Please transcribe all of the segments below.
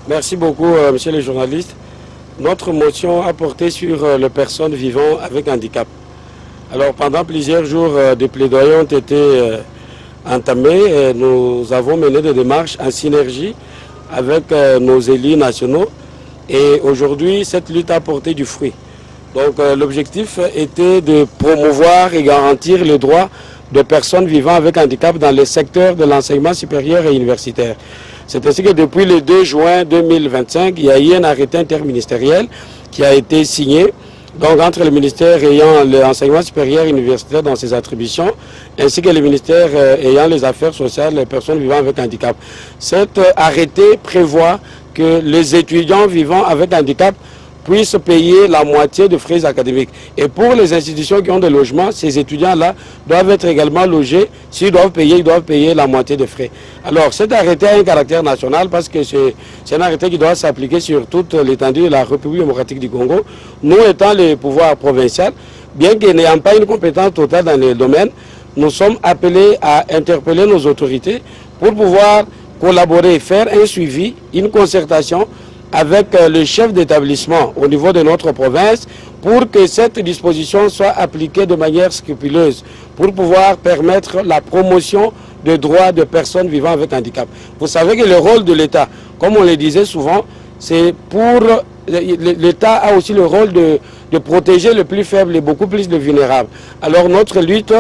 Merci beaucoup, monsieur le journaliste. Notre motion a porté sur les personnes vivant avec handicap. Alors, pendant plusieurs jours, des plaidoyers ont été entamés. Nous avons mené des démarches en synergie avec nos élus nationaux. Et aujourd'hui, cette lutte a porté du fruit. Donc, l'objectif était de promouvoir et garantir les droits de personnes vivant avec handicap dans le secteur de l'enseignement supérieur et universitaire. C'est ainsi que depuis le 2 juin 2025, il y a eu un arrêté interministériel qui a été signé donc, entre le ministère ayant l'enseignement supérieur et universitaire dans ses attributions, ainsi que le ministère ayant les affaires sociales des personnes vivant avec handicap. Cet arrêté prévoit que les étudiants vivant avec handicap puissent payer la moitié des frais académiques. Et pour les institutions qui ont des logements, ces étudiants-là doivent être également logés. S'ils doivent payer, ils doivent payer la moitié des frais. Alors cet arrêté a un caractère national parce que c'est un arrêté qui doit s'appliquer sur toute l'étendue de la République démocratique du Congo. Nous étant le pouvoir provincial, bien que n'ayant pas une compétence totale dans le domaine, nous sommes appelés à interpeller nos autorités pour pouvoir collaborer, faire un suivi, une concertation avec le chef d'établissement au niveau de notre province pour que cette disposition soit appliquée de manière scrupuleuse pour pouvoir permettre la promotion des droits de personnes vivant avec handicap. Vous savez que le rôle de l'État, comme on le disait souvent, c'est pour... L'État a aussi le rôle de protéger le plus faible et beaucoup plus le vulnérable. Alors notre lutte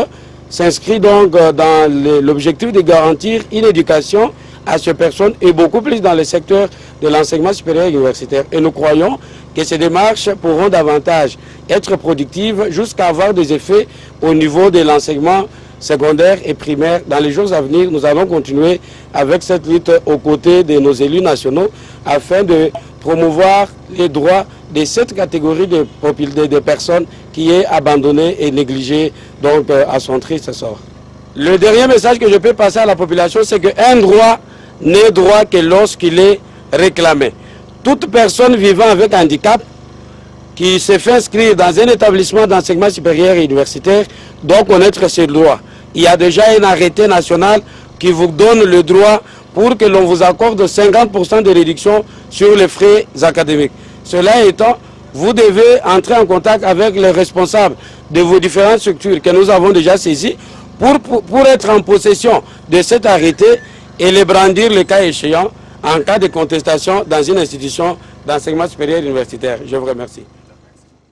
s'inscrit donc dans l'objectif de garantir une éducation à ces personnes et beaucoup plus dans le secteur de l'enseignement supérieur et universitaire. Et nous croyons que ces démarches pourront davantage être productives jusqu'à avoir des effets au niveau de l'enseignement secondaire et primaire. Dans les jours à venir, nous allons continuer avec cette lutte aux côtés de nos élus nationaux afin de promouvoir les droits de cette catégorie de personnes qui est abandonnée et négligée donc, à son triste sort. Le dernier message que je peux passer à la population, c'est qu'un droit n'est droit que lorsqu'il est réclamé. Toute personne vivant avec handicap qui se fait inscrire dans un établissement d'enseignement supérieur et universitaire doit connaître ses droits. Il y a déjà un arrêté national qui vous donne le droit pour que l'on vous accorde 50% de réduction sur les frais académiques. Cela étant, vous devez entrer en contact avec les responsables de vos différentes structures que nous avons déjà saisies pour être en possession de cet arrêté et les brandir le cas échéant en cas de contestation dans une institution d'enseignement supérieur universitaire. Je vous remercie.